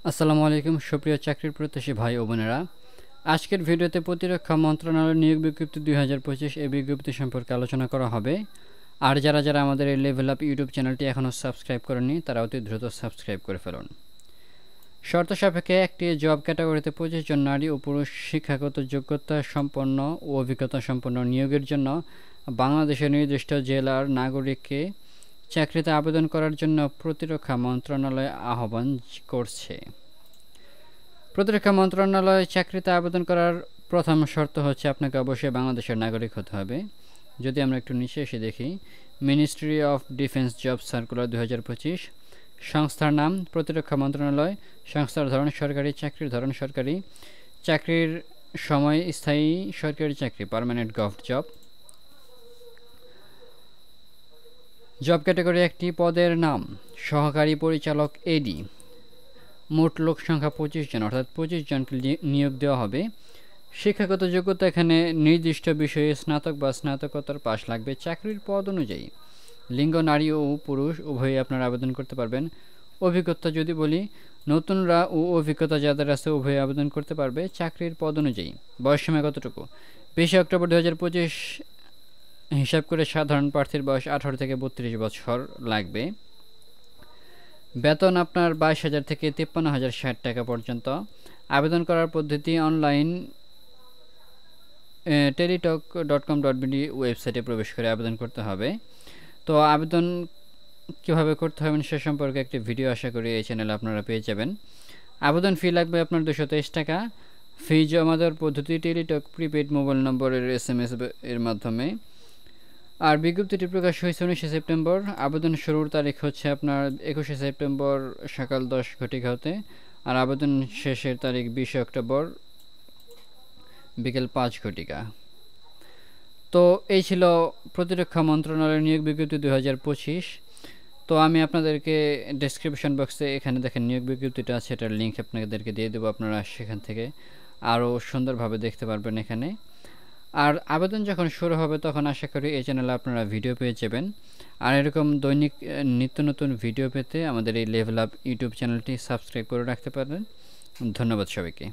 আসসালামু আলাইকুম সুপ্রিয় চাকরির প্রত্যাশী ভাই ও বোনেরা, আজকের ভিডিওতে প্রতিরক্ষা মন্ত্রণালয়ের নিয়োগ বিজ্ঞপ্তি 2025 এই বিজ্ঞপ্তি সম্পর্কে আলোচনা করা হবে। আর যারা যারা আমাদের এই লেভেল আপ ইউটিউব চ্যানেলটি এখনও সাবস্ক্রাইব করেননি তারা অতি দ্রুত সাবস্ক্রাইব করে ফেলুন। শর্ত সাপেক্ষে একটি জব ক্যাটাগরিতে 25 জন নারী ও পুরুষ শিক্ষাগত যোগ্যতা সম্পন্ন ও অভিজ্ঞতা সম্পন্ন নিয়োগের জন্য বাংলাদেশের নির্দিষ্ট জেলার নাগরিককে চাকরিতে আবেদন করার জন্য প্রতিরক্ষা মন্ত্রণালয় আহ্বান করছে। প্রতিরক্ষা মন্ত্রণালয় চাকরিতে আবেদন করার প্রথম শর্ত হচ্ছে আপনাকে অবশ্যই বাংলাদেশের নাগরিক হতে হবে। যদি আমরা একটু নিচে এসে দেখি, ministry of defence job circular 2025, সংস্থার নাম প্রতিরক্ষা মন্ত্রণালয়, সংস্থার ধরন সরকারি, চাকরির ধরন সরকারি, চাকরির সময় স্থায়ী সরকারি চাকরি permanent government job, job category একটি পদের নাম সহকারী পরিচালক এডি, মোট লোক সংখ্যা 25 জন, অর্থাৎ 25 জনকে নিয়োগ দেওয়া হবে। শিক্ষাগত যোগ্যতা এখানে নির্দিষ্ট বিষয়ে স্নাতক বা স্নাতকোত্তর পাস লাগবে। চাকরির পদ অনুযায়ী লিঙ্গ নারী ও পুরুষ উভয়ই আপনারা আবেদন করতে পারবেন। অভিজ্ঞতা যদি বলি, নতুনরা ও অভিজ্ঞতা যাদের আছে উভয়ই আবেদন করতে পারবে। চাকরির পদ অনুযায়ী বয়স সময় কতটুকু, 20 অক্টোবর 2025 হিসাব করে সাধারণ প্রার্থীর বয়স 18 থেকে 32 বছর লাগবে। বেতন আপনার 22,000 থেকে 53,060 টাকা পর্যন্ত। আবেদন করার পদ্ধতি অনলাইন টেলিটক.com.bd ওয়েবসাইটে প্রবেশ করে আবেদন করতে হবে। তো আবেদন কীভাবে করতে হবে সে সম্পর্কে একটি ভিডিও আশা করি এই চ্যানেলে আপনারা পেয়ে যাবেন। আবেদন ফি লাগবে আপনার 223 টাকা। ফি জমা দেওয়ার পদ্ধতি টেলিটক প্রিপেড মোবাইল নম্বরের SMS এর মাধ্যমে। আর বিজ্ঞপ্তিটি প্রকাশ হয়েছে 19 সেপ্টেম্বর। আবেদন শুরুর তারিখ হচ্ছে আপনার 21 সেপ্টেম্বর সকাল 10 ঘটিকা হতে। আর আবেদন শেষের তারিখ 20 অক্টোবর বিকেল 5 ঘটিকা। তো এই ছিল প্রতিরক্ষা মন্ত্রণালয়ের নিয়োগ বিজ্ঞপ্তি 2025। তো আমি আপনাদেরকে ডেসক্রিপশন বক্সে এখানে দেখেন নিয়োগ বিজ্ঞপ্তিটা আছে, এটার লিঙ্ক আপনাদেরকে দিয়ে দেবো। আপনারা সেখান থেকে আরও সুন্দরভাবে দেখতে পারবেন এখানে। আর আবেদন যখন শুরু হবে তখন আশা করি এই চ্যানেলে আপনারা ভিডিও পেয়ে যাবেন। আর এরকম দৈনিক নিত্য নতুন ভিডিও পেতে আমাদের এই লেভেল আপ ইউটিউব চ্যানেলটি সাবস্ক্রাইব করে রাখতে পারেন। ধন্যবাদ সবাইকে।